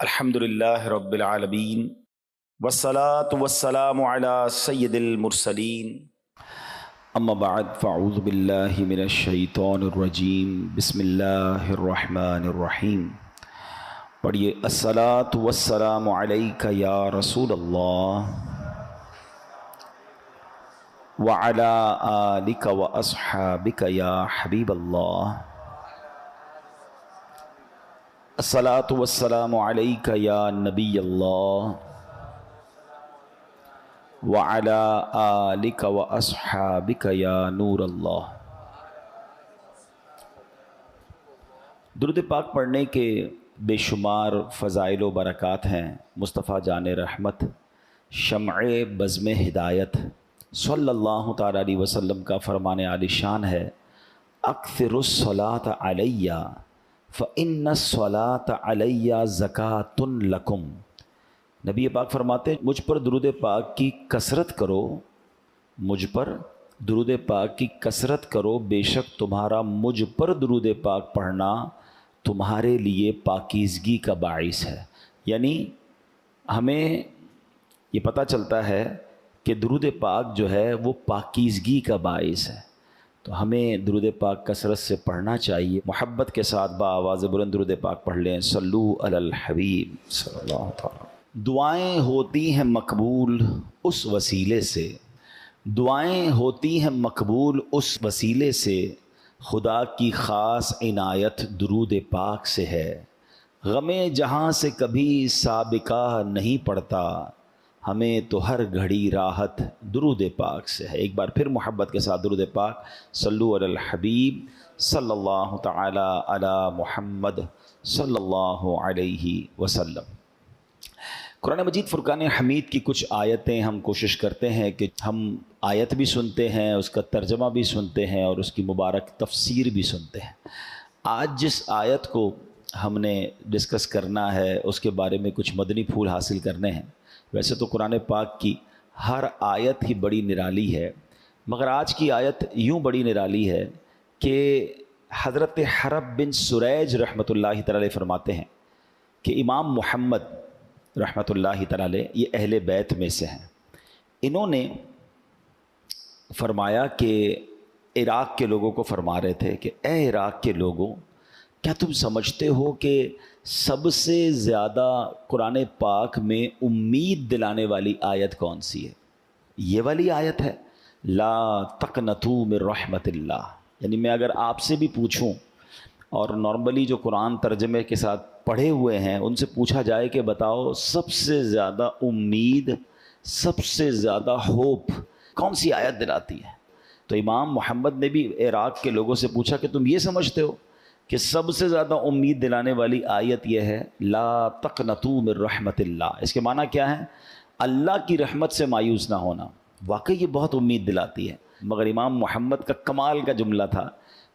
الحمدللہ رب العالمین والصلاة والسلام علی سید المرسلین اما بعد فاعوذ باللہ من الشیطان الرجیم بسم اللہ الرحمن الرحیم۔ پڑھیے الصلاة والسلام علیک یا رسول اللہ وعلی آلک واصحابک یا حبیب اللہ۔ الصلاة والسلام علیک یا نبی اللہ وعلی آلک واصحابک یا نور اللہ۔ درود پاک پڑھنے کے بے شمار فضائل و برکات ہیں۔ مصطفیٰ جان رحمت شمع بزم ہدایت صلی اللہ تعالیٰ علیہ وسلم کا فرمان عالی شان ہے، اکثر الصلاۃ علی فإن الصلاۃ علی زکاۃ لکم۔ نبی پاک فرماتے ہیں مجھ پر درود پاک کی کثرت کرو، مجھ پر درود پاک کی کثرت کرو، بے شک تمہارا مجھ پر درود پاک پڑھنا تمہارے لیے پاکیزگی کا باعث ہے۔ یعنی ہمیں یہ پتہ چلتا ہے کہ درود پاک جو ہے وہ پاکیزگی کا باعث ہے، تو ہمیں درود پاک کثرت سے پڑھنا چاہیے۔ محبت کے ساتھ بآواز بلند درود پاک پڑھ لیں، صلو علی الحبیب صلی اللہ تعالی۔ دعائیں ہوتی ہیں مقبول اس وسیلے سے، دعائیں ہوتی ہیں مقبول اس وسیلے سے، خدا کی خاص عنایت درود پاک سے ہے۔ غم جہاں سے کبھی سابقہ نہیں پڑتا، ہمیں تو ہر گھڑی راحت درود پاک سے ہے۔ ایک بار پھر محبت کے ساتھ درود پاک، صلو علی الحبیب صلی اللہ تعالی علی محمد صلی اللہ علیہ وسلم۔ قرآن مجید فرقان حمید کی کچھ آیتیں ہم کوشش کرتے ہیں کہ ہم آیت بھی سنتے ہیں، اس کا ترجمہ بھی سنتے ہیں اور اس کی مبارک تفسیر بھی سنتے ہیں۔ آج جس آیت کو ہم نے ڈسکس کرنا ہے اس کے بارے میں کچھ مدنی پھول حاصل کرنے ہیں۔ ویسے تو قرآن پاک کی ہر آیت ہی بڑی نرالی ہے، مگر آج کی آیت یوں بڑی نرالی ہے کہ حضرت حرب بن سریج رحمۃ اللہ تعالی فرماتے ہیں کہ امام محمد رحمۃ اللہ تعالی یہ اہل بیت میں سے ہیں۔ انہوں نے فرمایا کہ عراق کے لوگوں کو فرما رہے تھے کہ اے عراق کے لوگوں، کیا تم سمجھتے ہو کہ سب سے زیادہ قرآن پاک میں امید دلانے والی آیت کون سی ہے؟ یہ والی آیت ہے، لا تقنطوا من رحمت اللہ۔ یعنی میں اگر آپ سے بھی پوچھوں اور نارملی جو قرآن ترجمے کے ساتھ پڑھے ہوئے ہیں ان سے پوچھا جائے کہ بتاؤ سب سے زیادہ امید، سب سے زیادہ ہوپ کون سی آیت دلاتی ہے، تو امام محمد نے بھی عراق کے لوگوں سے پوچھا کہ تم یہ سمجھتے ہو کہ سب سے زیادہ امید دلانے والی آیت یہ ہے لا تقنطوا من رحمت اللہ۔ اس کے معنی کیا ہے؟ اللہ کی رحمت سے مایوس نہ ہونا۔ واقعی یہ بہت امید دلاتی ہے، مگر امام محمد کا کمال کا جملہ تھا،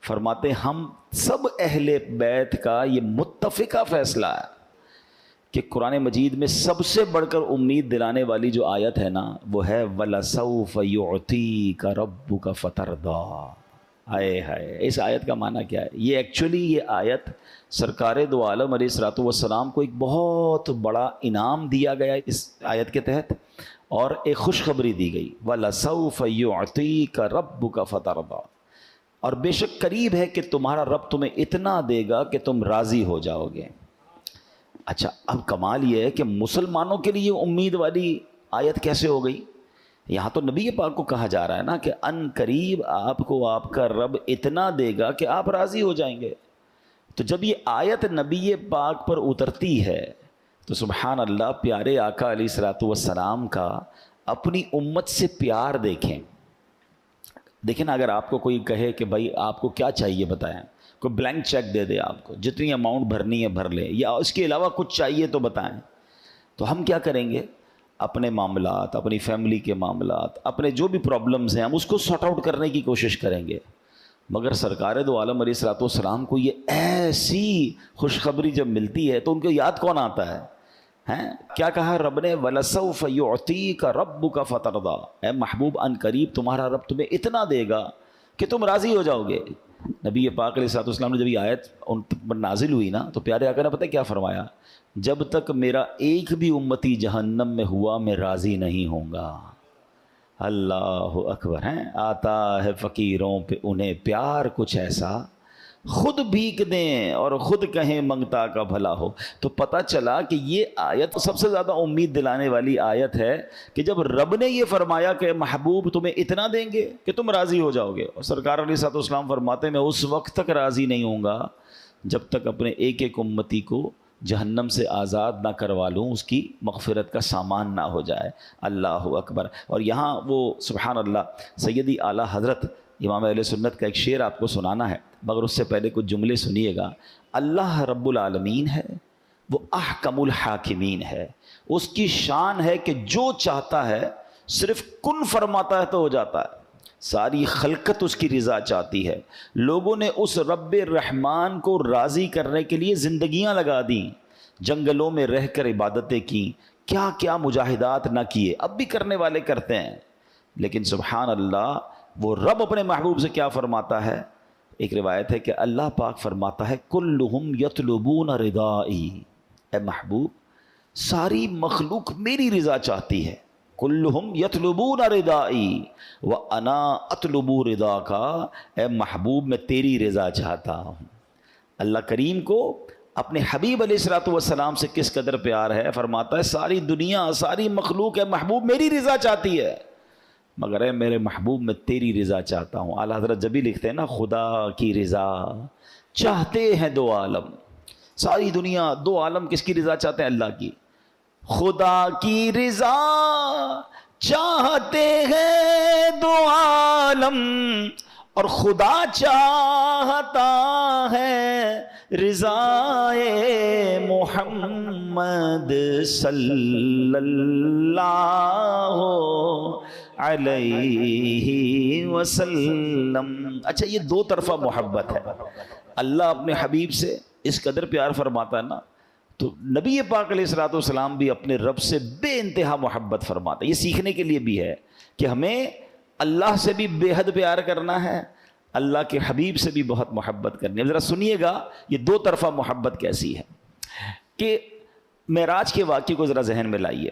فرماتے ہم سب اہل بیت کا یہ متفقہ فیصلہ ہے کہ قرآن مجید میں سب سے بڑھ کر امید دلانے والی جو آیت ہے نا وہ ہے وَلَسَوْفَ يُعْطِيكَ رَبُّكَ فَتَرْضَىٰ۔ ہائے ہائے، اس آیت کا معنی کیا ہے؟ یہ ایکچولی یہ آیت سرکار دو عالم علیہ الصلوۃ والسلام کو ایک بہت بڑا انعام دیا گیا اس آیت کے تحت، اور ایک خوشخبری دی گئی، وَلَسَوْفَ يُعْطِيكَ رَبُّكَ فَتَرْضَىٰ، اور بے شک قریب ہے کہ تمہارا رب تمہیں اتنا دے گا کہ تم راضی ہو جاؤ گے۔ اچھا، اب کمال یہ ہے کہ مسلمانوں کے لیے امید والی آیت کیسے ہو گئی؟ یہاں تو نبی پاک کو کہا جا رہا ہے نا کہ ان قریب آپ کو آپ کا رب اتنا دے گا کہ آپ راضی ہو جائیں گے۔ تو جب یہ آیت نبی پاک پر اترتی ہے تو سبحان اللہ، پیارے آقا علیہ الصلوۃ والسلام کا اپنی امت سے پیار دیکھیں۔ دیکھیں نا، اگر آپ کو کوئی کہے کہ بھائی آپ کو کیا چاہیے بتائیں، کوئی بلینک چیک دے دے آپ کو، جتنی اماؤنٹ بھرنی ہے بھر لیں، یا اس کے علاوہ کچھ چاہیے تو بتائیں، تو ہم کیا کریں گے؟ اپنے معاملات، اپنی فیملی کے معاملات، اپنے جو بھی پرابلمز ہیں ہم اس کو سارٹ آؤٹ کرنے کی کوشش کریں گے۔ مگر سرکار دو عالم علیہ الصلوۃ والسلام کو یہ ایسی خوشخبری جب ملتی ہے تو ان کو یاد کون آتا ہے؟ کیا کہا رب نے؟ وَلَسَوْفَ يُعْطِيكَ رَبُّكَ فَتَرْضَىٰ، اے محبوب ان قریب تمہارا رب تمہیں اتنا دے گا کہ تم راضی ہو جاؤ گے۔ نبی پاک علیہ السلام نے جب یہ آیت ان پر نازل ہوئی نا تو پیارے آقا نے پتہ کیا فرمایا؟ جب تک میرا ایک بھی امتی جہنم میں ہوا میں راضی نہیں ہوں گا۔ اللہ اکبر ہیں، آتا ہے فقیروں پہ انہیں پیار کچھ ایسا، خود بھیک دیں اور خود کہیں منگتا کا بھلا ہو۔ تو پتہ چلا کہ یہ آیت سب سے زیادہ امید دلانے والی آیت ہے کہ جب رب نے یہ فرمایا کہ محبوب تمہیں اتنا دیں گے کہ تم راضی ہو جاؤ گے، اور سرکار علیہ السلام فرماتے ہیں میں اس وقت تک راضی نہیں ہوں گا جب تک اپنے ایک ایک امتی کو جہنم سے آزاد نہ کروا لوں، اس کی مغفرت کا سامان نہ ہو جائے۔ اللہ اکبر۔ اور یہاں وہ سبحان اللہ سیدی اعلیٰ حضرت امام اہل سنت کا ایک شعر آپ کو سنانا ہے، مگر اس سے پہلے کچھ جملے سنیے گا۔ اللہ رب العالمین ہے، وہ احکم الحاکمین ہے، اس کی شان ہے کہ جو چاہتا ہے صرف کن فرماتا ہے تو ہو جاتا ہے۔ ساری خلقت اس کی رضا چاہتی ہے۔ لوگوں نے اس رب الرحمن کو راضی کرنے کے لیے زندگیاں لگا دیں، جنگلوں میں رہ کر عبادتیں کیں، کیا کیا مجاہدات نہ کیے، اب بھی کرنے والے کرتے ہیں۔ لیکن سبحان اللہ وہ رب اپنے محبوب سے کیا فرماتا ہے؟ ایک روایت ہے کہ اللہ پاک فرماتا ہے کلہم یطلبون رضائی، اے محبوب ساری مخلوق میری رضا چاہتی ہے۔ کلہم یطلبون رضائی وانا اطلب رضا کا، اے محبوب میں تیری رضا چاہتا ہوں۔ اللہ کریم کو اپنے حبیب علیہ السلام سے کس قدر پیار ہے، فرماتا ہے ساری دنیا ساری مخلوق ہے محبوب میری رضا چاہتی ہے، مگر اے میرے محبوب میں تیری رضا چاہتا ہوں۔ اعلیٰ حضرت جب بھی لکھتے ہیں نا خدا کی رضا چاہتے ہیں دو عالم، ساری دنیا دو عالم کس کی رضا چاہتے ہیں؟ اللہ کی۔ خدا کی رضا چاہتے ہیں دو عالم اور خدا چاہتا ہے رضائے محمد صلی اللہ علیہ وسلم۔ اچھا یہ دو طرفہ محبت ہے، اللہ اپنے حبیب سے اس قدر پیار فرماتا ہے نا، تو نبی پاک علیہ السلام بھی اپنے رب سے بے انتہا محبت فرماتا ہے۔ یہ سیکھنے کے لیے بھی ہے کہ ہمیں اللہ سے بھی بے حد پیار کرنا ہے، اللہ کے حبیب سے بھی بہت محبت کرنی ہے۔ ذرا سنیے گا یہ دو طرفہ محبت کیسی ہے کہ معراج کے واقعے کو ذرا ذہن میں لائیے۔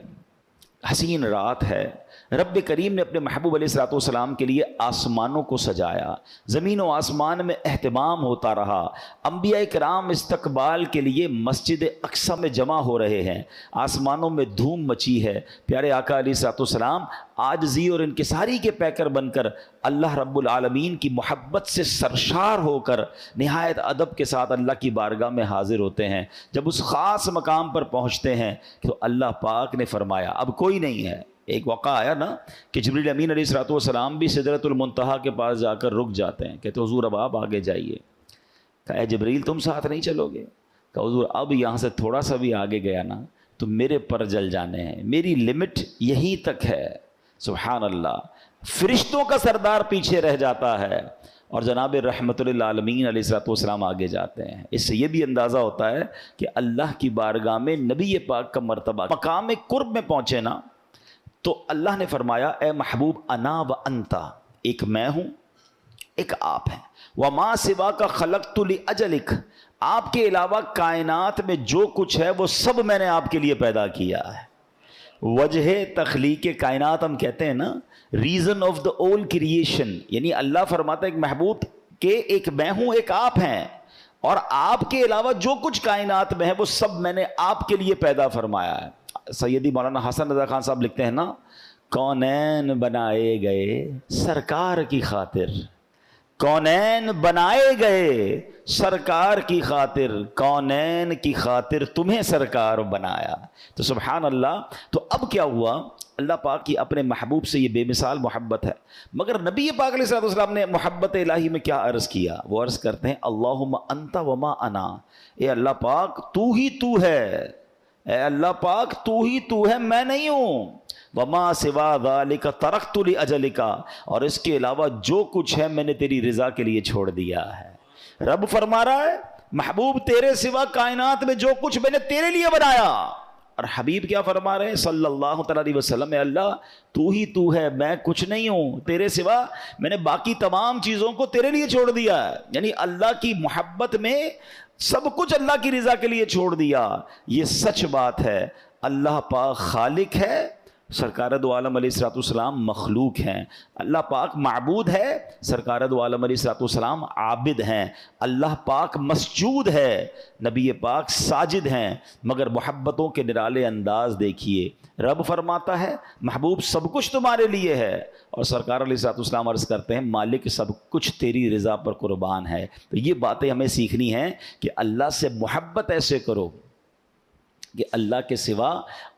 حسین رات ہے، رب کریم نے اپنے محبوب علیہ السلام کے لیے آسمانوں کو سجایا، زمین و آسمان میں اہتمام ہوتا رہا، انبیاء کرام استقبال کے لیے مسجد اقصی میں جمع ہو رہے ہیں، آسمانوں میں دھوم مچی ہے۔ پیارے آقا علیہ السلام عاجزی اور انکساری کے پیکر بن کر اللہ رب العالمین کی محبت سے سرشار ہو کر نہایت ادب کے ساتھ اللہ کی بارگاہ میں حاضر ہوتے ہیں۔ جب اس خاص مقام پر پہنچتے ہیں تو اللہ پاک نے فرمایا اب کوئی نہیں ہے۔ ایک واقعہ آیا نا کہ جبریل امین علیہ السلام بھی سدرۃ المنتہا کے پاس جا کر رک جاتے ہیں، کہتے حضور اب آپ آگے جائیے۔ کہا اے جبریل تم ساتھ نہیں چلو گے؟ کہا حضور اب یہاں سے تھوڑا سا بھی آگے گیا نا تو میرے پر جل جانے ہیں، میری لمٹ یہیں تک ہے۔ سبحان اللہ، فرشتوں کا سردار پیچھے رہ جاتا ہے اور جناب رحمت للعالمین علیہ السلام آگے جاتے ہیں۔ اس سے یہ بھی اندازہ ہوتا ہے کہ اللہ کی بارگاہ میں نبی پاک کا مرتبہ مقام قرب میں پہنچے نا تو اللہ نے فرمایا اے محبوب انا و انتا، ایک میں ہوں ایک آپ ہیں، وما سوا کا خلقت لاجلک، آپ کے علاوہ کائنات میں جو کچھ ہے وہ سب میں نے آپ کے لیے پیدا کیا ہے۔ وجہ تخلیق کائنات ہم کہتے ہیں نا، ریزن آف دا اول کریشن، یعنی اللہ فرماتا ہے ایک محبوب کہ ایک میں ہوں ایک آپ ہیں، اور آپ کے علاوہ جو کچھ کائنات میں ہے وہ سب میں نے آپ کے لیے پیدا فرمایا ہے۔ سیدی مولانا حسن رضا خان صاحب لکھتے ہیں نا، کونین بنائے گئے سرکار کی خاطر، کونین بنائے گئے سرکار کی خاطر، کونین کی خاطر تمہیں سرکار بنایا۔ تو سبحان اللہ، تو اب کیا ہوا، اللہ پاک کی اپنے محبوب سے یہ بے مثال محبت ہے، مگر نبی پاک علیہ السلام نے محبت الہی میں کیا عرض کیا؟ وہ عرض کرتے ہیں اللہم انت وما انا، اے اللہ پاک تو ہی تو ہے، اے اللہ پاک تو ہی تو ہے، میں نہیں ہوں۔ وما سوا ذالک ترکت لاجلک، اور اس کے علاوہ جو کچھ ہے میں نے تیری رضا کے لیے چھوڑ دیا ہے۔ رب فرما رہا ہے محبوب تیرے سوا کائنات میں جو کچھ میں نے تیرے لیے بنایا اور حبیب کیا فرما رہے ہیں صلی اللہ تعالیٰ علیہ وسلم، اے اللہ تو ہی تو ہے، میں کچھ نہیں ہوں، تیرے سوا میں نے باقی تمام چیزوں کو تیرے لیے چھوڑ دیا ہے. یعنی اللہ کی محبت میں سب کچھ اللہ کی رضا کے لیے چھوڑ دیا. یہ سچ بات ہے. اللہ پاک خالق ہے، سرکار دو عالم علیہ الصلوۃ والسلام مخلوق ہیں. اللہ پاک معبود ہے، سرکار دو عالم علیہ الصلوۃ والسلام عابد ہیں. اللہ پاک مسجود ہے، نبی پاک ساجد ہیں. مگر محبتوں کے نرالے انداز دیکھیے. رب فرماتا ہے محبوب سب کچھ تمہارے لیے ہے، اور سرکار علیہ الصلوۃ والسلام عرض کرتے ہیں مالک سب کچھ تیری رضا پر قربان ہے. تو یہ باتیں ہمیں سیکھنی ہیں کہ اللہ سے محبت ایسے کرو کہ اللہ کے سوا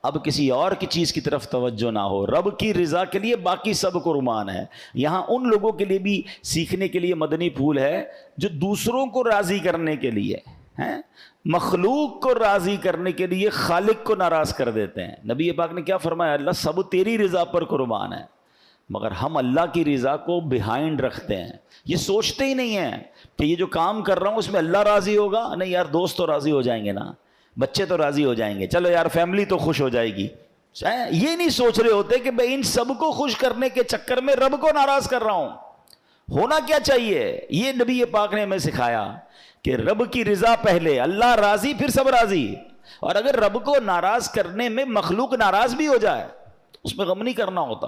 اب کسی اور کی چیز کی طرف توجہ نہ ہو. رب کی رضا کے لیے باقی سب قربان ہے. یہاں ان لوگوں کے لیے بھی سیکھنے کے لیے مدنی پھول ہے جو دوسروں کو راضی کرنے کے لیے ہیں، مخلوق کو راضی کرنے کے لیے خالق کو ناراض کر دیتے ہیں. نبی پاک نے کیا فرمایا؟ اللہ سب تیری رضا پر قربان ہے. مگر ہم اللہ کی رضا کو بیہائنڈ رکھتے ہیں. یہ سوچتے ہی نہیں ہیں کہ یہ جو کام کر رہا ہوں اس میں اللہ راضی ہوگا. نہیں یار، دوست تو راضی ہو جائیں گے نا، بچے تو راضی ہو جائیں گے، چلو یار فیملی تو خوش ہو جائے گی. یہ نہیں سوچ رہے ہوتے کہ میں ان سب کو خوش کرنے کے چکر میں رب کو ناراض کر رہا ہوں. ہونا کیا چاہیے؟ یہ نبی پاک نے ہمیں سکھایا کہ رب کی رضا پہلے، اللہ راضی پھر سب راضی. اور اگر رب کو ناراض کرنے میں مخلوق ناراض بھی ہو جائے اس میں غم نہیں کرنا ہوتا.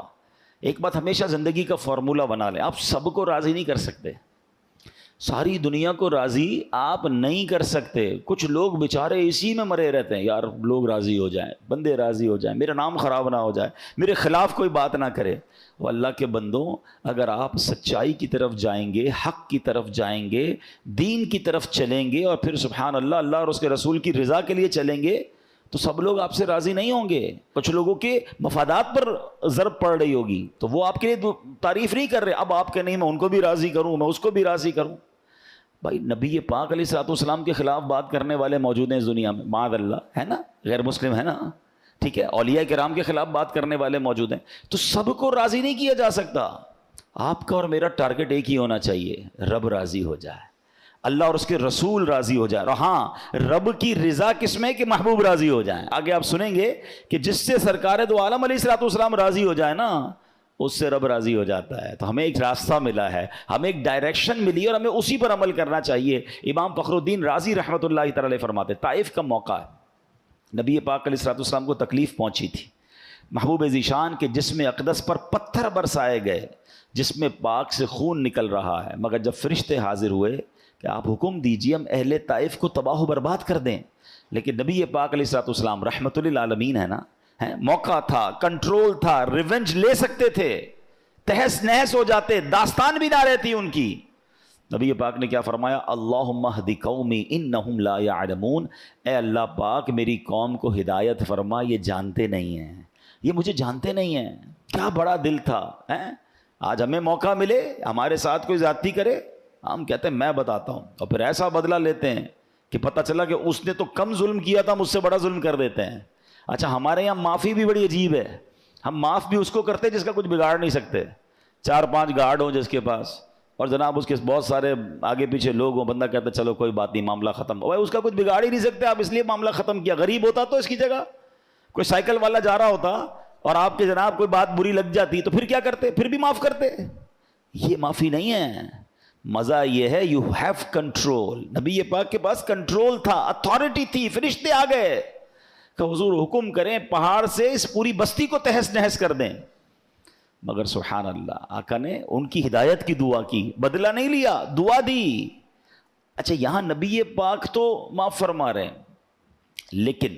ایک بات ہمیشہ زندگی کا فارمولہ بنا لیں، آپ سب کو راضی نہیں کر سکتے، ساری دنیا کو راضی آپ نہیں کر سکتے. کچھ لوگ بیچارے اسی میں مرے رہتے ہیں، یار لوگ راضی ہو جائیں، بندے راضی ہو جائیں، میرا نام خراب نہ ہو جائے، میرے خلاف کوئی بات نہ کرے. وہ اللہ کے بندوں، اگر آپ سچائی کی طرف جائیں گے، حق کی طرف جائیں گے، دین کی طرف چلیں گے، اور پھر سبحان اللہ اللہ اور اس کے رسول کی رضا کے لیے چلیں گے، تو سب لوگ آپ سے راضی نہیں ہوں گے. کچھ لوگوں کے مفادات پر ضرب پڑ رہی ہوگی تو وہ آپ کے لیے تعریف نہیں کر رہے. اب آپ کے نہیں میں ان کو بھی راضی کروں، میں اس کو بھی راضی کروں. بھائی نبی پاک علیہ الصلوۃ والسلام کے خلاف بات کرنے والے موجود ہیں اس دنیا میں، معاذ اللہ، ہے نا، غیر مسلم ہے نا، ٹھیک ہے، اولیاء کرام کے خلاف بات کرنے والے موجود ہیں. تو سب کو راضی نہیں کیا جا سکتا. آپ کا اور میرا ٹارگٹ ایک ہی ہونا چاہیے، رب راضی ہو جائے، اللہ اور اس کے رسول راضی ہو جائے. اور ہاں، رب کی رضا کس میں کہ محبوب راضی ہو جائیں. آگے آپ سنیں گے کہ جس سے سرکار دو عالم علیہ الصلوۃ والسلام راضی ہو جائے نا، اس سے رب راضی ہو جاتا ہے. تو ہمیں ایک راستہ ملا ہے، ہمیں ایک ڈائریکشن ملی اور ہمیں اسی پر عمل کرنا چاہیے. امام فخر الدین رازی رحمۃ اللہ تعالی فرماتے، طائف کا موقع ہے، نبی پاک علیہ الصلوۃ والسلام کو تکلیف پہنچی تھی. محبوب ذیشان کے جسم اقدس پر پتھر برسائے گئے، جسم پاک سے خون نکل رہا ہے. مگر جب فرشتے حاضر ہوئے کہ آپ حکم دیجئے ہم اہل طائف کو تباہ و برباد کر دیں، لیکن نبی پاک علیہ الصلوۃ والسلام رحمۃ للعالمین ہے نا، موقع تھا، کنٹرول تھا، ریونج لے سکتے تھے، تہس نہس ہو جاتے، داستان بھی نہ رہتی ان کی. نبی پاک نے کیا فرمایا؟ اللہم اہد قومی انہم لا یعلمون. اے اللہ پاک میری قوم کو ہدایت فرما، یہ جانتے نہیں ہیں، یہ مجھے جانتے نہیں ہیں. کیا بڑا دل تھا. آج ہمیں موقع ملے ہمارے ساتھ کوئی زیادتی کرے، ہم کہتے ہیں میں بتاتا ہوں، اور پھر ایسا بدلہ لیتے ہیں کہ پتہ چلا کہ اس نے تو کم ظلم کیا تھا، مجھ سے بڑا ظلم کر دیتے ہیں. اچھا، ہمارے یہاں معافی بھی بڑی عجیب ہے. ہم معاف بھی اس کو کرتے ہیں جس کا کچھ بگاڑ نہیں سکتے. 4-5 گارڈ ہوں جس کے پاس، اور جناب اس کے بہت سارے آگے پیچھے لوگ ہوں، بندہ کہتا ہے چلو کوئی بات نہیں، معاملہ ختم. بھائی اس کا کچھ بگاڑ ہی نہیں سکتے آپ، اس لیے معاملہ ختم کیا. غریب ہوتا تو اس کی جگہ کوئی سائیکل والا جا رہا ہوتا اور آپ کے جناب کوئی بات بری لگ جاتی تو پھر کیا کرتے؟ پھر بھی معاف کرتے. یہ معافی نہیں ہے. مزہ یہ ہے یو ہیو کنٹرول. نبی پاک کے پاس کنٹرول تھا، اتھارٹی تھی. فرشتے آ گئے کہ حضور حکم کریں پہاڑ سے اس پوری بستی کو تہس نہس کر دیں. مگر سبحان اللہ، آقا نے ان کی ہدایت کی دعا کی، بدلہ نہیں لیا، دعا دی. اچھا، یہاں نبی پاک تو معاف فرما رہے ہیں، لیکن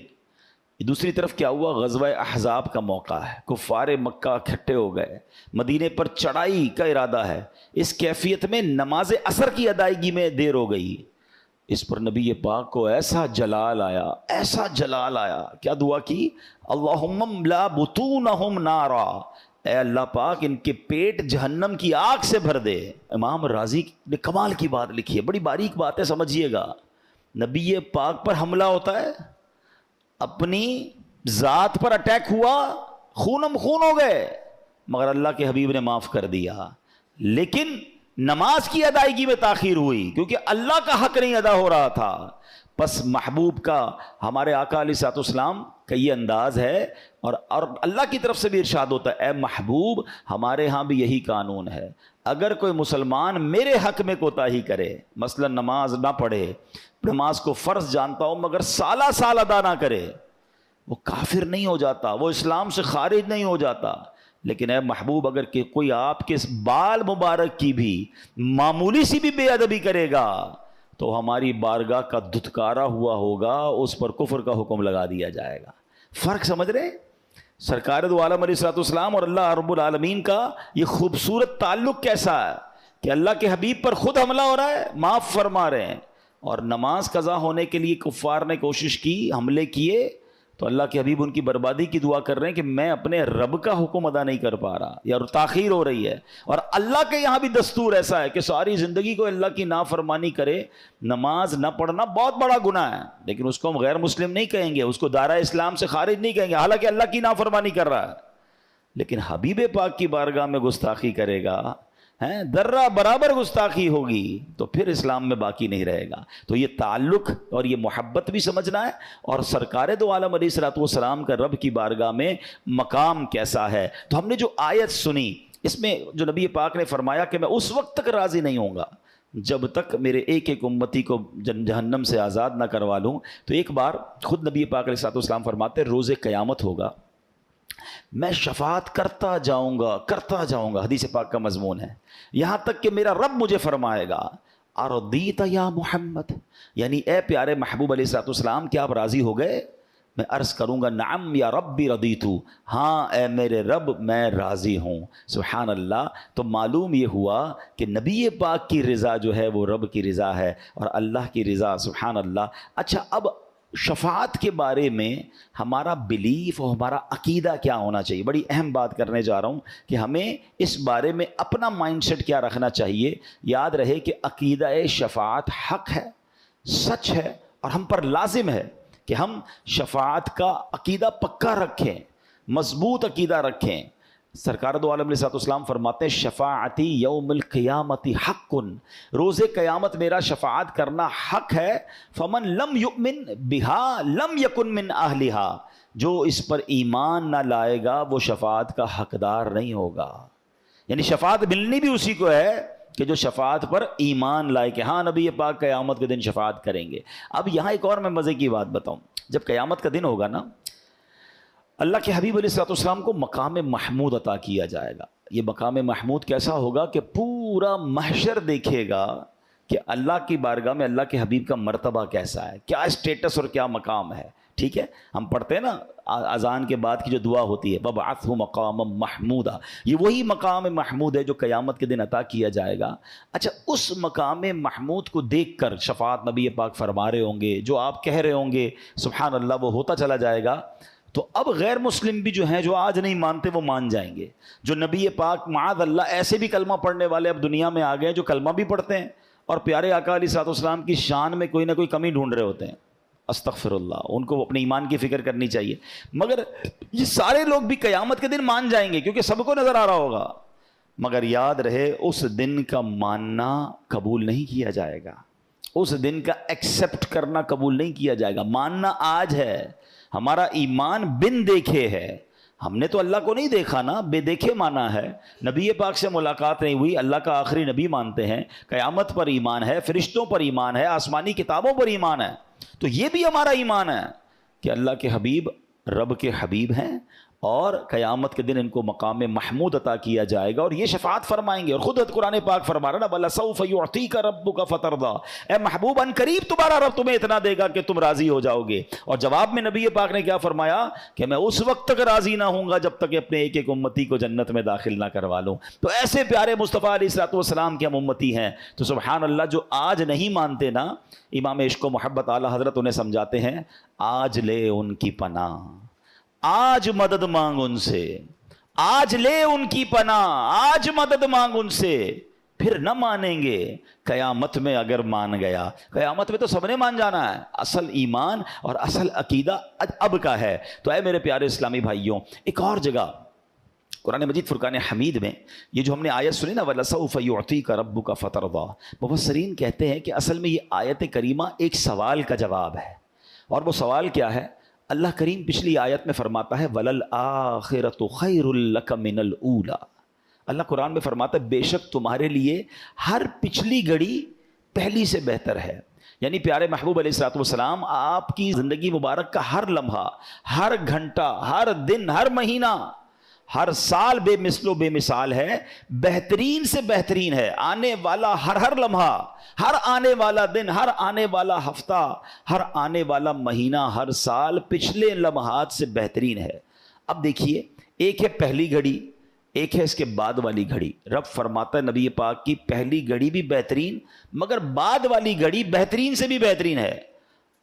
دوسری طرف کیا ہوا؟ غزوہ احزاب کا موقع ہے، کفار مکہ اکٹھے ہو گئے، مدینے پر چڑھائی کا ارادہ ہے. اس کیفیت میں نماز عصر کی ادائیگی میں دیر ہو گئی. اس پر نبی پاک کو ایسا جلال آیا، ایسا جلال آیا، کیا دعا کی؟ اللہم املا بطونہم نارا. اے اللہ پاک ان کے پیٹ جہنم کی آگ سے بھر دے. امام رازی نے کمال کی بات لکھی ہے، بڑی باریک بات ہے، سمجھیے گا. نبی پاک پر حملہ ہوتا ہے، اپنی ذات پر اٹیک ہوا، خونم خون ہو گئے، مگر اللہ کے حبیب نے معاف کر دیا. لیکن نماز کی ادائیگی میں تاخیر ہوئی کیونکہ اللہ کا حق نہیں ادا ہو رہا تھا. پس محبوب کا، ہمارے آقا علیہ الصلوۃ والسلام کا یہ انداز ہے، اور اللہ کی طرف سے بھی ارشاد ہوتا ہے اے محبوب ہمارے ہاں بھی یہی قانون ہے، اگر کوئی مسلمان میرے حق میں کوتاہی کرے، مثلا نماز نہ پڑھے، نماز کو فرض جانتا ہوں مگر سالہ سال ادا نہ کرے، وہ کافر نہیں ہو جاتا، وہ اسلام سے خارج نہیں ہو جاتا، لیکن اے محبوب اگر کہ کوئی آپ کے بال مبارک کی بھی معمولی سی بھی بے ادبی کرے گا تو ہماری بارگاہ کا دھتکارا ہوا ہوگا، اس پر کفر کا حکم لگا دیا جائے گا۔ فرق سمجھ رہے ہیں؟ سرکار دو عالم علیہ الصلوۃ والسلام اور اللہ رب العالمین کا یہ خوبصورت تعلق کیسا ہے کہ اللہ کے حبیب پر خود حملہ ہو رہا ہے، معاف فرما رہے ہیں، اور نماز قضا ہونے کے لیے کفار نے کوشش کی، حملے کیے، تو اللہ کے حبیب ان کی بربادی کی دعا کر رہے ہیں کہ میں اپنے رب کا حکم ادا نہیں کر پا رہا یا تاخیر ہو رہی ہے۔ اور اللہ کے یہاں بھی دستور ایسا ہے کہ ساری زندگی کو اللہ کی نافرمانی کرے، نماز نہ پڑھنا بہت بڑا گناہ ہے، لیکن اس کو ہم غیر مسلم نہیں کہیں گے، اس کو دائرہ اسلام سے خارج نہیں کہیں گے، حالانکہ اللہ کی نافرمانی کر رہا ہے۔ لیکن حبیب پاک کی بارگاہ میں گستاخی کرے گا، ذرہ برابر گستاخی ہوگی، تو پھر اسلام میں باقی نہیں رہے گا۔ تو یہ تعلق اور یہ محبت بھی سمجھنا ہے، اور سرکار دو عالم علیہ الصلوۃ والسلام کا رب کی بارگاہ میں مقام کیسا ہے۔ تو ہم نے جو آیت سنی اس میں جو نبی پاک نے فرمایا کہ میں اس وقت تک راضی نہیں ہوں گا جب تک میرے ایک ایک امتی کو جہنم سے آزاد نہ کروا لوں۔ تو ایک بار خود نبی پاک علیہ الصلوۃ والسلام فرماتے روز قیامت ہوگا، میں شفاعت کرتا جاؤں گا، حدیث پاک کا مضمون ہے، یہاں تک کہ میرا رب مجھے فرمائے گا ارضیت یا محمد، یعنی اے پیارے محبوب علیہ الصلوۃ والسلام کیا آپ راضی ہو گئے؟ میں عرض کروں گا نعم یا ربی رضیت، ہاں اے میرے رب میں راضی ہوں۔ سبحان اللہ۔ تو معلوم یہ ہوا کہ نبی پاک کی رضا جو ہے وہ رب کی رضا ہے، اور اللہ کی رضا، سبحان اللہ۔ اچھا، اب شفاعت کے بارے میں ہمارا بلیف اور ہمارا عقیدہ کیا ہونا چاہیے؟ بڑی اہم بات کرنے جا رہا ہوں کہ ہمیں اس بارے میں اپنا مائنڈ سیٹ کیا رکھنا چاہیے۔ یاد رہے کہ عقیدہ شفاعت حق ہے، سچ ہے، اور ہم پر لازم ہے کہ ہم شفاعت کا عقیدہ پکا رکھیں، مضبوط عقیدہ رکھیں۔ سرکار دو عالم علیہ الصلوۃ والسلام فرماتے ہیں شفاعتی یوم القیامت حق، روز قیامت میرا شفاعت کرنا حق ہے، فمن لم یؤمن بہا لم یکن من اہلہا، جو اس پر ایمان نہ لائے گا وہ شفاعت کا حقدار نہیں ہوگا۔ یعنی شفاعت ملنی بھی اسی کو ہے کہ جو شفاعت پر ایمان لائے کہ ہاں نبی پاک قیامت کے دن شفاعت کریں گے۔ اب یہاں ایک اور میں مزے کی بات بتاؤں، جب قیامت کا دن ہوگا نا، اللہ کے حبیب علیہ الصلوۃ والسلام کو مقام محمود عطا کیا جائے گا۔ یہ مقام محمود کیسا ہوگا کہ پورا محشر دیکھے گا کہ اللہ کی بارگاہ میں اللہ کے حبیب کا مرتبہ کیسا ہے، کیا اسٹیٹس اور کیا مقام ہے۔ ٹھیک ہے، ہم پڑھتے ہیں نا اذان کے بعد کی جو دعا ہوتی ہے وَبَعَثْهُ مَقَامًا مَحْمُودًا، یہ وہی مقام محمود ہے جو قیامت کے دن عطا کیا جائے گا۔ اچھا، اس مقام محمود کو دیکھ کر شفاعت نبی پاک فرما رہے ہوں گے، جو آپ کہہ رہے ہوں گے سبحان اللہ وہ ہوتا چلا جائے گا۔ تو اب غیر مسلم بھی جو ہیں، جو آج نہیں مانتے وہ مان جائیں گے، جو نبی پاک معاذ اللہ ایسے بھی کلمہ پڑھنے والے اب دنیا میں آ گئے جو کلمہ بھی پڑھتے ہیں اور پیارے آقا علیہ الصلوۃ والسلام کی شان میں کوئی نہ کوئی کمی ڈھونڈ رہے ہوتے ہیں، استغفر اللہ، ان کو اپنے ایمان کی فکر کرنی چاہیے۔ مگر یہ سارے لوگ بھی قیامت کے دن مان جائیں گے کیونکہ سب کو نظر آ رہا ہوگا، مگر یاد رہے اس دن کا ماننا قبول نہیں کیا جائے گا، اس دن کا ایکسیپٹ کرنا قبول نہیں کیا جائے گا۔ ماننا آج ہے، ہمارا ایمان بن دیکھے ہے، ہم نے تو اللہ کو نہیں دیکھا نا، بے دیکھے مانا ہے، نبی پاک سے ملاقات نہیں ہوئی، اللہ کا آخری نبی مانتے ہیں، قیامت پر ایمان ہے، فرشتوں پر ایمان ہے، آسمانی کتابوں پر ایمان ہے۔ تو یہ بھی ہمارا ایمان ہے کہ اللہ کے حبیب رب کے حبیب ہیں، اور قیامت کے دن ان کو مقام محمود عطا کیا جائے گا اور یہ شفاعت فرمائیں گے۔ اور خود قرآن پاک فرما رہا نا وَلَسَوْفَ يُعْطِيكَ رَبُّكَ فَتَرْضَىٰ، اے محبوب ان قریب تمہارا رب تمہیں اتنا دے گا کہ تم راضی ہو جاؤ گے۔ اور جواب میں نبی پاک نے کیا فرمایا کہ میں اس وقت تک راضی نہ ہوں گا جب تک اپنے ایک ایک امتی کو جنت میں داخل نہ کروا لوں۔ تو ایسے پیارے مصطفیٰ علیہ الصلوۃ والسلام کے ہم امتی ہیں۔ تو سبحان اللہ، جو آج نہیں مانتے نا، امام عشق و محبت اعلیٰ حضرت انہیں سمجھاتے ہیں آج لے ان کی پناہ، آج مدد مانگ ان سے، آج لے ان کی پناہ، آج مدد مانگ ان سے، پھر نہ مانیں گے قیامت میں اگر مان گیا۔ قیامت میں تو سب نے مان جانا ہے، اصل ایمان اور اصل عقیدہ اب کا ہے۔ تو اے میرے پیارے اسلامی بھائیوں، ایک اور جگہ قرآن مجید فرقان حمید میں یہ جو ہم نے آیت سنی نا وَلَسَوْفَ يُعْطِيكَ رَبُّكَ فَتَرْضَىٰ، مفسرین کہتے ہیں کہ اصل میں یہ آیت کریمہ ایک سوال کا جواب ہے، اور وہ سوال کیا ہے؟ اللہ کریم پچھلی آیت میں فرماتا ہے وَلَلْآخِرَةُ خَيْرٌ لَكَ مِنَ الْأُولَى. اللہ قرآن میں فرماتا ہے بے شک تمہارے لیے ہر پچھلی گھڑی پہلی سے بہتر ہے. یعنی پیارے محبوب علیہ الصلوۃ والسلام آپ کی زندگی مبارک کا ہر لمحہ، ہر گھنٹہ، ہر دن، ہر مہینہ، ہر سال بے مثل و بے مثال ہے، بہترین سے بہترین ہے. آنے والا ہر لمحہ، ہر آنے والا دن، ہر آنے والا ہفتہ، ہر آنے والا مہینہ، ہر سال پچھلے لمحات سے بہترین ہے. اب دیکھیے، ایک ہے پہلی گھڑی، ایک ہے اس کے بعد والی گھڑی. رب فرماتا ہے نبی پاک کی پہلی گھڑی بھی بہترین، مگر بعد والی گھڑی بہترین سے بھی بہترین ہے.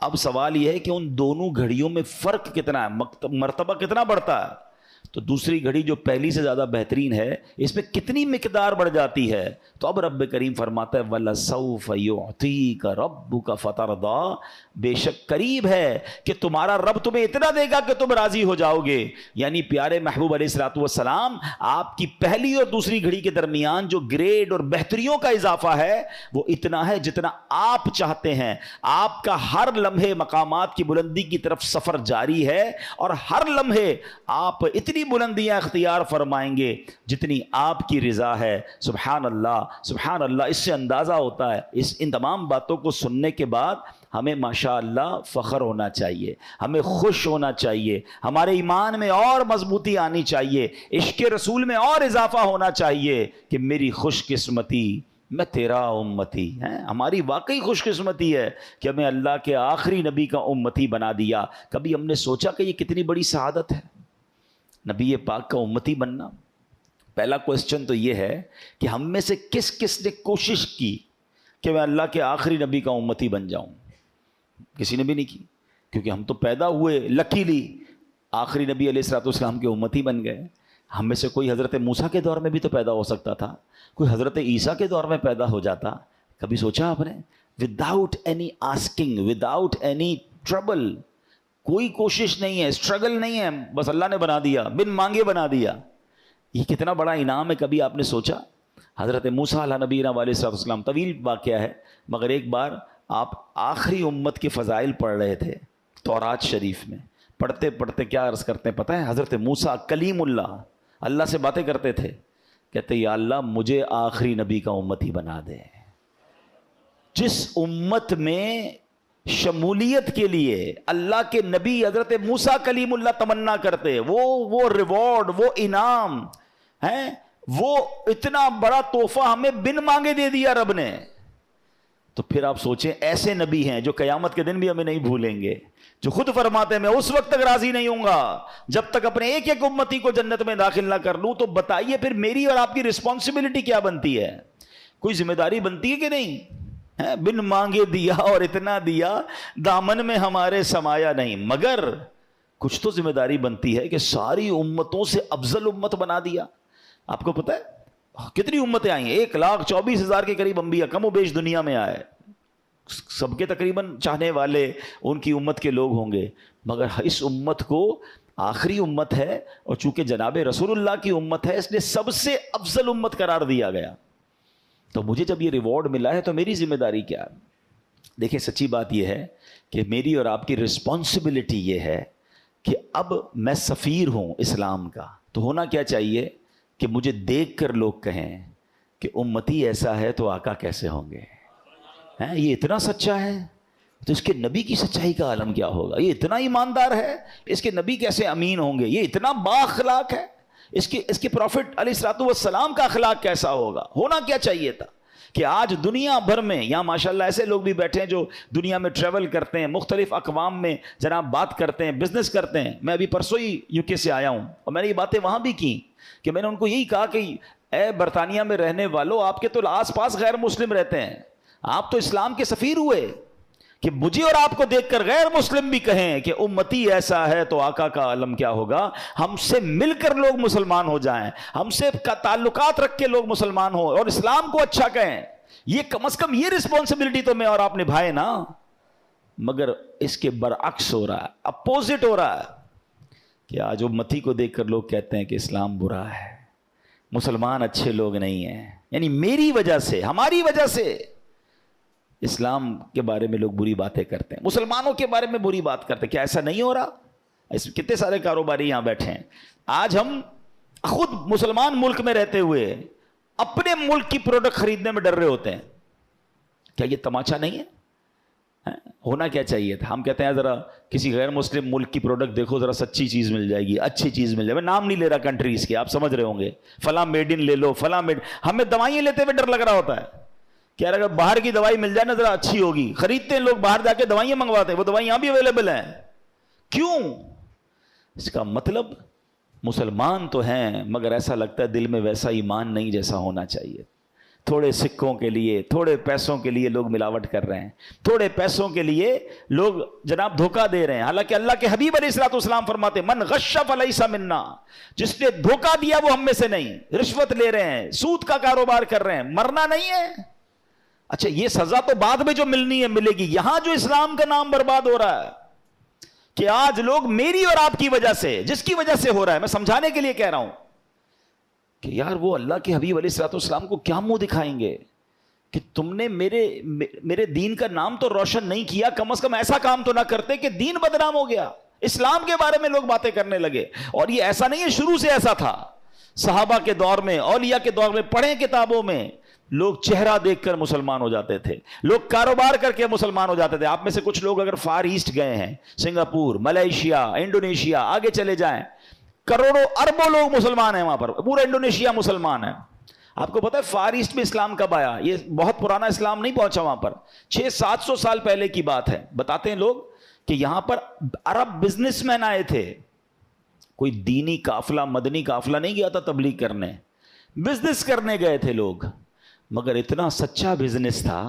اب سوال یہ ہے کہ ان دونوں گھڑیوں میں فرق کتنا ہے، مرتبہ کتنا بڑھتا ہے؟ تو دوسری گھڑی جو پہلی سے زیادہ بہترین ہے، اس میں کتنی مقدار بڑھ جاتی ہے؟ تو اب رب کریم فرماتا ہے وَلَسَوْفَ يُعْطِيكَ رَبُّكَ فَتَرْضَىٰ. بے شک قریب ہے کہ تمہارا رب تمہیں اتنا دے گا کہ تم راضی ہو جاؤ گے. یعنی پیارے محبوب علیہ الصلوۃ والسلام، آپ کی پہلی اور دوسری گھڑی کے درمیان جو گریڈ اور بہتریوں کا اضافہ ہے وہ اتنا ہے جتنا آپ چاہتے ہیں. آپ کا ہر لمحے مقامات کی بلندی کی طرف سفر جاری ہے، اور ہر لمحے آپ اتنی بلندیاں اختیار فرمائیں گے جتنی آپ کی رضا ہے. سبحان اللہ، سبحان اللہ. اس سے اندازہ ہوتا ہے، ان تمام باتوں کو سننے کے بعد ہمیں ماشاء اللہ فخر ہونا چاہیے، ہمیں خوش ہونا چاہیے، ہمارے ایمان میں اور مضبوطی آنی چاہیے، عشق رسول میں اور اضافہ ہونا چاہیے کہ میری خوش قسمتی، میں تیرا امتی ہے. ہماری واقعی خوش قسمتی ہے کہ ہمیں اللہ کے آخری نبی کا امتی بنا دیا. کبھی ہم نے سوچا کہ یہ کتنی بڑی سعادت ہے نبی پاک کا امتی بننا؟ پہلا کوسچن تو یہ ہے کہ ہم میں سے کس کس نے کوشش کی کہ میں اللہ کے آخری نبی کا امتی بن جاؤں؟ کسی نے بھی نہیں کی، کیونکہ ہم تو پیدا ہوئے لکیلی آخری نبی علیہ الصلوۃ والسلام کے امتی بن گئے. ہم میں سے کوئی حضرت موسیٰ کے دور میں بھی تو پیدا ہو سکتا تھا، کوئی حضرت عیسیٰ کے دور میں پیدا ہو جاتا. کبھی سوچا آپ نے؟ Without any asking, without any trouble, کوئی کوشش نہیں ہے، اسٹرگل نہیں ہے، بس اللہ نے بنا دیا، بن مانگے بنا دیا. یہ کتنا بڑا انعام ہے. کبھی آپ نے سوچا؟ حضرت موسیٰ علیہ نبینا علیہ الصلوۃ والسلام، طویل واقعہ ہے، مگر ایک بار آپ آخری امت کے فضائل پڑھ رہے تھے تورات شریف میں، پڑھتے پڑھتے کیا عرض کرتے ہیں پتہ ہے؟ حضرت موسیٰ کلیم اللہ سے باتیں کرتے تھے، کہتے یا اللہ مجھے آخری نبی کا امتی بنا دے. جس امت میں شمولیت کے لیے اللہ کے نبی حضرت موسیٰ کلیم اللہ تمنا کرتے، وہ ریوارڈ، وہ انعام ہے، وہ اتنا بڑا تحفہ ہمیں بن مانگے دے دیا رب نے. تو پھر آپ سوچیں، ایسے نبی ہیں جو قیامت کے دن بھی ہمیں نہیں بھولیں گے، جو خود فرماتے ہیں میں اس وقت تک راضی نہیں ہوں گا جب تک اپنے ایک ایک امتی کو جنت میں داخل نہ کر لوں. تو بتائیے پھر میری اور آپ کی رسپانسبلٹی کیا بنتی ہے؟ کوئی ذمہ داری بنتی ہے کہ نہیں؟ بن مانگے دیا اور اتنا دیا، دامن میں ہمارے سمایا نہیں، مگر کچھ تو ذمہ داری بنتی ہے کہ ساری امتوں سے افضل امت بنا دیا. آپ کو پتہ ہے کتنی امتیں آئی ہیں؟ 1,24,000 کے قریب انبیاء کم و بیش دنیا میں آئے، سب کے تقریباً چاہنے والے ان کی امت کے لوگ ہوں گے، مگر اس امت کو آخری امت ہے، اور چونکہ جناب رسول اللہ کی امت ہے اس لیے سب سے افضل امت قرار دیا گیا. تو مجھے جب یہ ریوارڈ ملا ہے تو میری ذمہ داری کیا ہے؟ دیکھیں سچی بات یہ ہے کہ میری اور آپ کی رسپانسبلٹی یہ ہے کہ اب میں سفیر ہوں اسلام کا، تو ہونا کیا چاہیے کہ مجھے دیکھ کر لوگ کہیں کہ امتی ایسا ہے تو آقا کیسے ہوں گے؟ یہ اتنا سچا ہے تو اس کے نبی کی سچائی کا عالم کیا ہوگا؟ یہ اتنا ایماندار ہے، اس کے نبی کیسے امین ہوں گے؟ یہ اتنا با اخلاق ہے، اس کے پروفٹ علیہ الصلوۃ والسلام کا اخلاق کیسا ہوگا؟ ہونا کیا چاہیے تھا کہ آج دنیا بھر میں، یہاں ماشاءاللہ ایسے لوگ بھی بیٹھے ہیں جو دنیا میں ٹریول کرتے ہیں، مختلف اقوام میں جناب بات کرتے ہیں، بزنس کرتے ہیں. میں ابھی پرسوں ہی UK سے آیا ہوں اور میں نے یہ باتیں وہاں بھی کی کہ میں نے ان کو یہی کہا کہ اے برطانیہ میں رہنے والوں، آپ کے تو آس پاس غیر مسلم رہتے ہیں، آپ تو اسلام کے سفیر ہوئے، کہ مجھے اور آپ کو دیکھ کر غیر مسلم بھی کہیں کہ امتی ایسا ہے تو آقا کا عالم کیا ہوگا. ہم سے مل کر لوگ مسلمان ہو جائیں، ہم سے تعلقات رکھ کے لوگ مسلمان ہوں اور اسلام کو اچھا کہیں. یہ کم از کم یہ رسپانسبلٹی تو میں اور آپ نبھائے نا. مگر اس کے برعکس ہو رہا ہے، اپوزٹ ہو رہا ہے کہ آج امتی کو دیکھ کر لوگ کہتے ہیں کہ اسلام برا ہے، مسلمان اچھے لوگ نہیں ہیں. یعنی میری وجہ سے، ہماری وجہ سے اسلام کے بارے میں لوگ بری باتیں کرتے ہیں، مسلمانوں کے بارے میں بری بات کرتے ہیں. کیا ایسا نہیں ہو رہا؟ اس کتنے سارے کاروباری یہاں بیٹھے ہیں. آج ہم خود مسلمان ملک میں رہتے ہوئے اپنے ملک کی پروڈکٹ خریدنے میں ڈر رہے ہوتے ہیں. کیا یہ تماچا نہیں ہے؟ ہونا کیا چاہیے تھا. ہم کہتے ہیں ذرا کسی غیر مسلم ملک کی پروڈکٹ دیکھو, ذرا سچی چیز مل جائے گی, اچھی چیز مل جائے گی. میں نام نہیں لے رہا کنٹریز کے, آپ سمجھ رہے ہوں گے, فلاں میڈ ان لے لو, فلاں میڈ. ہمیں دوائیں لیتے ہوئے ڈر لگ رہا ہوتا ہے کہ یار اگر باہر کی دوائی مل جائے نا ذرا اچھی ہوگی. خریدتے ہیں لوگ, باہر جا کے دوائیں منگواتے ہیں, وہ دوائی یہاں بھی اویلیبل ہیں. کیوں؟ اس کا مطلب مسلمان تو ہیں مگر ایسا لگتا ہے دل میں ویسا ایمان نہیں جیسا ہونا چاہیے. تھوڑے سکوں کے لیے, تھوڑے پیسوں کے لیے لوگ ملاوٹ کر رہے ہیں, تھوڑے پیسوں کے لیے لوگ جناب دھوکہ دے رہے ہیں. حالانکہ اللہ کے حبیب علیہ الصلوۃ والسلام فرماتے من غش فلیس منا, جس نے دھوکہ دیا وہ ہم میں سے نہیں. رشوت لے رہے ہیں, سود کا کاروبار کر رہے ہیں, مرنا نہیں ہے. اچھا یہ سزا تو بعد میں جو ملنی ہے ملے گی. یہاں جو اسلام کا نام برباد ہو رہا ہے کہ آج لوگ میری اور آپ کی وجہ سے, جس کی وجہ سے ہو رہا ہے, میں سمجھانے کے لیے کہہ رہا ہوں کہ یار وہ اللہ کے حبیب علیہ الصلوۃ والسلام کو کیا منہ دکھائیں گے کہ تم نے میرے دین کا نام تو روشن نہیں کیا, کم از کم ایسا کام تو نہ کرتے کہ دین بدنام ہو گیا. اسلام کے بارے میں لوگ باتیں کرنے لگے. اور یہ ایسا نہیں ہے, شروع سے ایسا تھا. صحابہ کے دور میں, اولیاء کے دور میں, پڑھیں کتابوں میں, لوگ چہرہ دیکھ کر مسلمان ہو جاتے تھے, لوگ کاروبار کر کے مسلمان ہو جاتے تھے. آپ میں سے کچھ لوگ اگر فار ایسٹ گئے ہیں, سنگاپور, ملیشیا, انڈونیشیا, آگے چلے جائیں, کروڑوں اربوں لوگ مسلمان ہیں وہاں پر. پورا انڈونیشیا مسلمان ہے. آپ کو پتا ہے فار ایسٹ میں اسلام کب آیا؟ یہ بہت پرانا اسلام نہیں پہنچا وہاں پر, 600-700 سال پہلے کی بات ہے. بتاتے ہیں لوگ کہ یہاں پر عرب بزنس مین آئے تھے. کوئی دینی قافلہ, مدنی قافلہ نہیں گیا تھا تبلیغ کرنے, بزنس کرنے گئے تھے لوگ. مگر اتنا سچا بزنس تھا,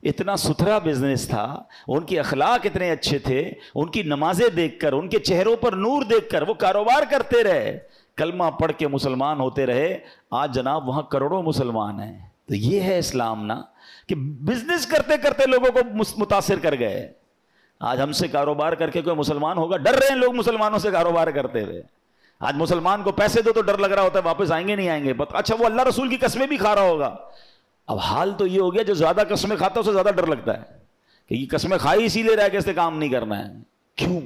اتنا ستھرا بزنس تھا, ان کے اخلاق اتنے اچھے تھے, ان کی نمازیں دیکھ کر, ان کے چہروں پر نور دیکھ کر وہ کاروبار کرتے رہے, کلمہ پڑھ کے مسلمان ہوتے رہے. آج جناب وہاں کروڑوں مسلمان ہیں. تو یہ ہے اسلام نا, کہ بزنس کرتے کرتے لوگوں کو متاثر کر گئے. آج ہم سے کاروبار کر کے کوئی مسلمان ہوگا؟ ڈر رہے ہیں لوگ مسلمانوں سے کاروبار کرتے ہوئے. آج مسلمان کو پیسے دو تو ڈر لگ رہا ہوتا ہے واپس آئیں گے نہیں آئیں گے. اچھا وہ اللہ رسول کی قسمیں بھی کھا رہا ہوگا. اب حال تو یہ ہو گیا جو زیادہ قسمیں کھاتا ہے اسے زیادہ ڈر لگتا ہے کہ یہ قسمیں کھائی اسی لیے رہ کے اس سے کام نہیں کرنا ہے. کیوں؟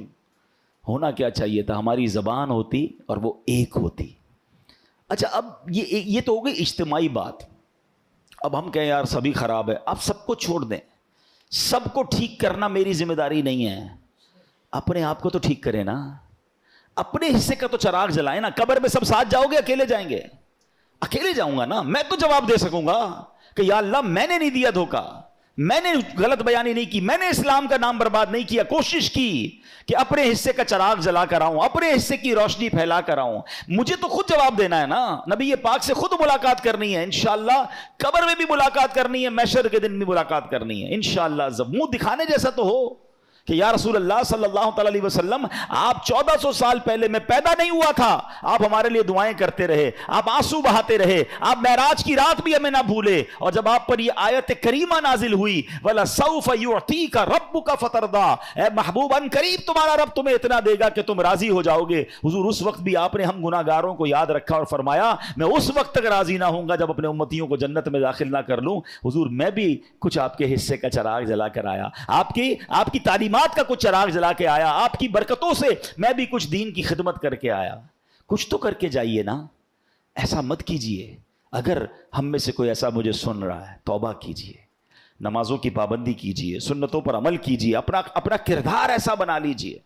ہونا کیا چاہیے تھا, ہماری زبان ہوتی اور وہ ایک ہوتی. اچھا اب یہ تو ہو گئی اجتماعی بات. اب ہم کہیں یار سبھی خراب ہے, آپ سب کو چھوڑ دیں, سب کو ٹھیک کرنا میری ذمہ داری نہیں ہے. اپنے آپ کو تو ٹھیک کریں نا, اپنے حصے کا تو چراغ جلائیں نا. قبر میں سب ساتھ جاؤ گے, اکیلے جائیں گے؟ اکیلے جاؤں گا نا. میں تو جواب دے سکوں گا کہ یا اللہ میں نے نہیں دیا دھوکہ, میں نے غلط بیانی نہیں کی, میں نے اسلام کا نام برباد نہیں کیا. کوشش کی کہ اپنے حصے کا چراغ جلا کر آؤں, اپنے حصے کی روشنی پھیلا کر آؤں. مجھے تو خود جواب دینا ہے نا, نبی پاک سے خود ملاقات کرنی ہے انشاءاللہ. قبر میں بھی ملاقات کرنی ہے, محشر کے دن بھی ملاقات کرنی ہے انشاءاللہ. منہ دکھانے جیسا تو ہو کہ یا رسول اللہ صلی اللہ تعالی علیہ وسلم, آپ 1400 سال پہلے میں پیدا نہیں ہوا تھا, آپ ہمارے لیے دعائیں کرتے رہے, آپ آنسو بہاتے رہے, آپ معراج کی رات بھی ہمیں نہ بھولے. اور جب آپ پر یہ آیت کریمہ نازل ہوئی وَلَسَوْفَ يُعْطِيكَ رَبُّكَ فَتَرْضَىٰ, اے محبوب ان قریب تمہارا رب تمہیں اتنا دے گا کہ تم راضی ہو جاؤ گے. حضور اس وقت بھی آپ نے ہم گناہگاروں کو یاد رکھا اور فرمایا میں اس وقت تک راضی نہ ہوں گا جب اپنے امتیوں کو جنت میں داخل نہ کر لوں. حضور میں بھی کچھ آپ کے حصے کا چراغ جلا کر آیا, آپ کی تعلیمات کا کچھ چراغ جلا کے آیا, آپ کی برکتوں سے میں بھی کچھ دین کی خدمت کر کے آیا. کچھ تو کر کے جائیے نا. ایسا مت کیجئے. اگر ہم میں سے کوئی ایسا مجھے سن رہا ہے, توبہ کیجئے, نمازوں کی پابندی کیجئے, سنتوں پر عمل کیجئے, اپنا کردار ایسا بنا لیجئے.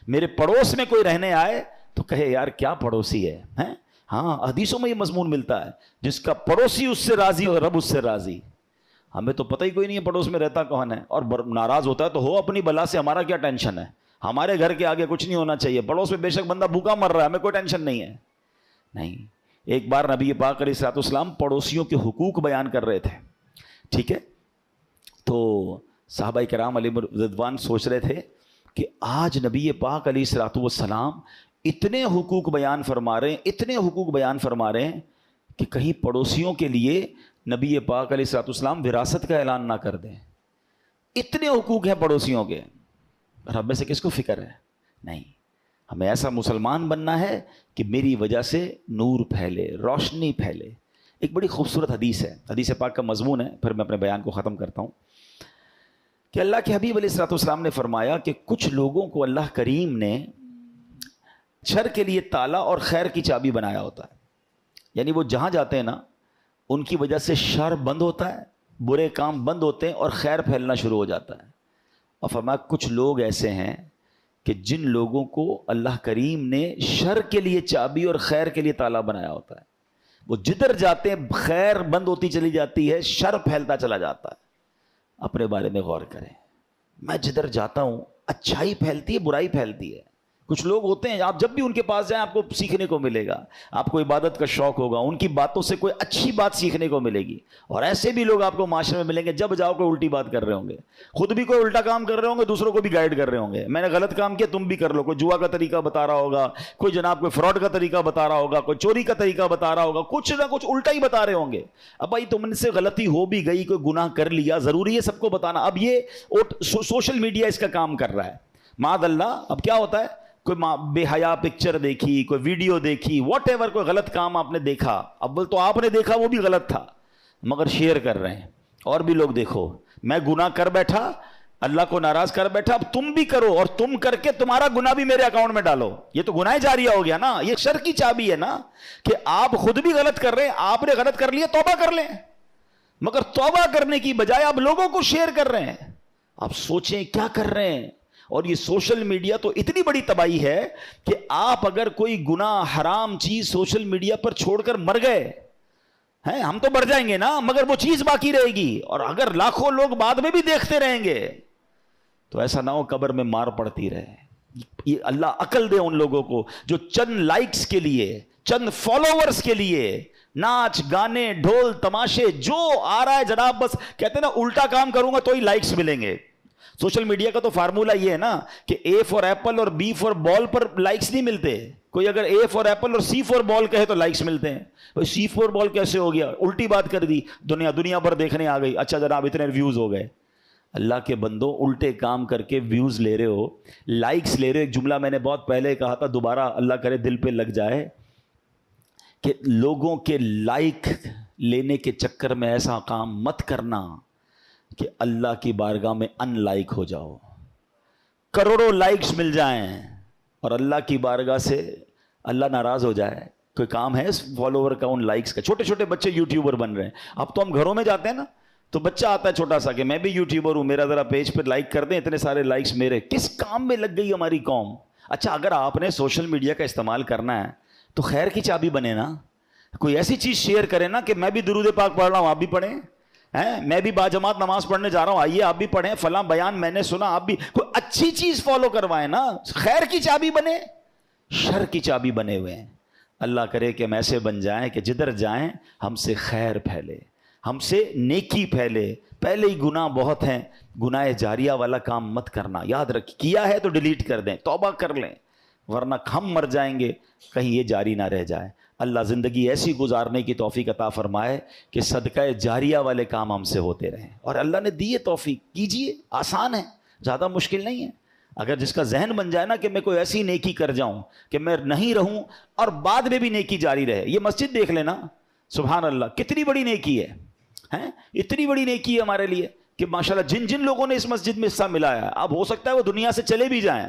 میرے پڑوس میں کوئی رہنے آئے تو کہے یار کیا پڑوسی ہے. ہاں حدیثوں میں یہ مضمون ملتا ہے, جس کا پڑوسی اس سے راضی اور رب اس سے راضی. ہمیں تو پتہ ہی کوئی نہیں ہے پڑوس میں رہتا کون ہے, اور ناراض ہوتا ہے تو ہو اپنی بلا سے, ہمارا کیا ٹینشن ہے. ہمارے گھر کے آگے کچھ نہیں ہونا چاہیے. پڑوس میں بے شک بندہ بھوکا مر رہا ہے, ہمیں کوئی ٹینشن نہیں ہے. نہیں, ایک بار نبی پاک علیہ الصلوۃ والسلام پڑوسیوں کے حقوق بیان کر رہے تھے, ٹھیک ہے, تو صحابہ کرام علیہ رضوان سوچ رہے تھے کہ آج نبی پاک علیہ الصلوۃ والسلام اتنے حقوق بیان فرما رہے ہیں, اتنے حقوق بیان فرما رہے ہیں کہ کہیں پڑوسیوں کے لیے نبی پاک علیہ الصلوۃ والسلام وراثت کا اعلان نہ کر دیں. اتنے حقوق ہیں پڑوسیوں کے, اور ہم میں سے کس کو فکر ہے؟ نہیں, ہمیں ایسا مسلمان بننا ہے کہ میری وجہ سے نور پھیلے, روشنی پھیلے. ایک بڑی خوبصورت حدیث ہے, حدیث پاک کا مضمون ہے, پھر میں اپنے بیان کو ختم کرتا ہوں, کہ اللہ کے حبیب علیہ الصلوۃ والسلام نے فرمایا کہ کچھ لوگوں کو اللہ کریم نے شر کے لیے تالا اور خیر کی چابی بنایا ہوتا ہے. یعنی وہ جہاں جاتے ہیں نا ان کی وجہ سے شر بند ہوتا ہے, برے کام بند ہوتے ہیں اور خیر پھیلنا شروع ہو جاتا ہے. اور فرمایا کچھ لوگ ایسے ہیں کہ جن لوگوں کو اللہ کریم نے شر کے لیے چابی اور خیر کے لیے تالا بنایا ہوتا ہے, وہ جدھر جاتے ہیں خیر بند ہوتی چلی جاتی ہے, شر پھیلتا چلا جاتا ہے. اپنے بارے میں غور کریں. میں جدھر جاتا ہوں اچھائی پھیلتی ہے, برائی پھیلتی ہے. کچھ لوگ ہوتے ہیں آپ جب بھی ان کے پاس جائیں آپ کو سیکھنے کو ملے گا, آپ کو عبادت کا شوق ہوگا, ان کی باتوں سے کوئی اچھی بات سیکھنے کو ملے گی. اور ایسے بھی لوگ آپ کو معاشرے میں ملیں گے جب جاؤ کوئی الٹی بات کر رہے ہوں گے, خود بھی کوئی الٹا کام کر رہے ہوں گے, دوسروں کو بھی گائیڈ کر رہے ہوں گے, میں نے غلط کام کیا تم بھی کر لو. کوئی جوا کا طریقہ بتا رہا ہوگا, کوئی جناب کوئی فراڈ کا طریقہ بتا رہا ہوگا, کوئی چوری کا طریقہ بتا رہا ہوگا, کچھ نہ کچھ الٹا ہی بتا رہے ہوں گے. اب بھائی تم سے غلطی ہو بھی گئی, کوئی گناہ کر لیا, ضروری ہے سب کو بتانا؟ اب یہ سوشل میڈیا اس کا کام کر رہا ہے معاذ اللہ. اب کیا ہوتا ہے, کوئی بے حیا پکچر دیکھی, کوئی ویڈیو دیکھی, واٹ ایور کوئی غلط کام آپ نے دیکھا, اب تو آپ نے دیکھا وہ بھی غلط تھا مگر شیئر کر رہے ہیں, اور بھی لوگ دیکھو میں گناہ کر بیٹھا, اللہ کو ناراض کر بیٹھا, اب تم بھی کرو اور تم کر کے تمہارا گناہ بھی میرے اکاؤنٹ میں ڈالو. یہ تو گناہ جاریہ ہو گیا نا, یہ شر کی چابی ہے نا کہ آپ خود بھی غلط کر رہے ہیں, آپ نے غلط کر لیا توبہ کر لیں, مگر توبہ کرنے کی بجائے آپ لوگوں کو شیئر کر رہے ہیں. آپ سوچیں کیا کر رہے ہیں. اور یہ سوشل میڈیا تو اتنی بڑی تباہی ہے کہ آپ اگر کوئی گناہ حرام چیز سوشل میڈیا پر چھوڑ کر مر گئے ہیں, ہم تو مر جائیں گے نا مگر وہ چیز باقی رہے گی, اور اگر لاکھوں لوگ بعد میں بھی دیکھتے رہیں گے تو ایسا نہ ہو قبر میں مار پڑتی رہے. یہ اللہ عقل دے ان لوگوں کو جو چند لائکس کے لیے, چند فالوورز کے لیے ناچ گانے ڈھول تماشے جو آ رہا ہے جناب, بس کہتے ہیں نا الٹا کام کروں گا تو ہی لائکس ملیں گے. سوشل میڈیا کا تو فارمولا یہ ہے نا کہ اے فار ایپل اور بی فار بال پر لائکس نہیں ملتے. کوئی اگر اے فار ایپل اور سی فار بال کہے تو لائکس ملتے ہیں. بھائی سی فار بال کیسے ہو گیا, الٹی بات کر دی, دنیا پر دیکھنے آ گئی, اچھا جناب اتنے ویوز ہو گئے. اللہ کے بندو الٹے کام کر کے ویوز لے رہے ہو, لائکس لے رہے ہو. ایک جملہ میں نے بہت پہلے کہا تھا, دوبارہ اللہ کرے دل پہ لگ جائے, کہ لوگوں کے لائک لینے کے چکر میں ایسا کام مت کرنا کہ اللہ کی بارگاہ میں ان لائک ہو جاؤ. کروڑوں لائکس مل جائیں اور اللہ کی بارگاہ سے اللہ ناراض ہو جائے. کوئی کام ہے اس فالوور کا, ان لائکس کا؟ چھوٹے چھوٹے بچے یوٹیوبر بن رہے ہیں. اب تو ہم گھروں میں جاتے ہیں نا تو بچہ آتا ہے چھوٹا سا کہ میں بھی یوٹیوبر ہوں, میرا ذرا پیج پہ لائک کر دیں, اتنے سارے لائکس میرے. کس کام میں لگ گئی ہماری قوم. اچھا اگر آپ نے سوشل میڈیا کا استعمال کرنا ہے تو خیر کی چابی بنے نا, کوئی ایسی چیز شیئر کرے نا کہ میں بھی درود پاک پڑھ رہا ہوں آپ بھی پڑھیں, میں بھی باجماعت نماز پڑھنے جا رہا ہوں آئیے آپ بھی پڑھیں, فلاں بیان میں نے سنا آپ بھی, کوئی اچھی چیز فالو کروائیں نا. خیر کی چابی بنے, شر کی چابی بنے ہوئے ہیں. اللہ کرے کہ ہم ایسے بن جائیں کہ جدھر جائیں ہم سے خیر پھیلے, ہم سے نیکی پھیلے. پہلے ہی گناہ بہت ہیں, گناہ جاریہ والا کام مت کرنا. یاد رکھ, کیا ہے تو ڈیلیٹ کر دیں, توبہ کر لیں, ورنہ ہم مر جائیں گے کہیں یہ جاری نہ رہ جائے. اللہ زندگی ایسی گزارنے کی توفیق عطا فرمائے کہ صدقہ جاریہ والے کام ہم سے ہوتے رہیں. اور اللہ نے دی توفیق, کیجئے, آسان ہے, زیادہ مشکل نہیں ہے. اگر جس کا ذہن بن جائے نا کہ میں کوئی ایسی نیکی کر جاؤں کہ میں نہیں رہوں اور بعد میں بھی نیکی جاری رہے. یہ مسجد دیکھ لینا, سبحان اللہ کتنی بڑی نیکی ہے, اتنی بڑی نیکی ہے ہمارے لیے کہ ماشاءاللہ جن جن لوگوں نے اس مسجد میں حصہ ملایا ہے, اب ہو سکتا ہے وہ دنیا سے چلے بھی جائیں,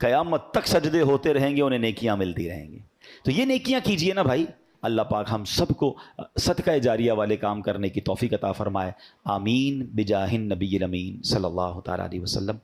قیامت تک سجدے ہوتے رہیں گے, انہیں نیکیاں ملتی رہیں گی. تو یہ نیکیاں کیجئے نا بھائی. اللہ پاک ہم سب کو صدقہ جاریہ والے کام کرنے کی توفیق عطا فرمائے. آمین بجاہ النبی الامین صلی اللہ تعالی علیہ وسلم.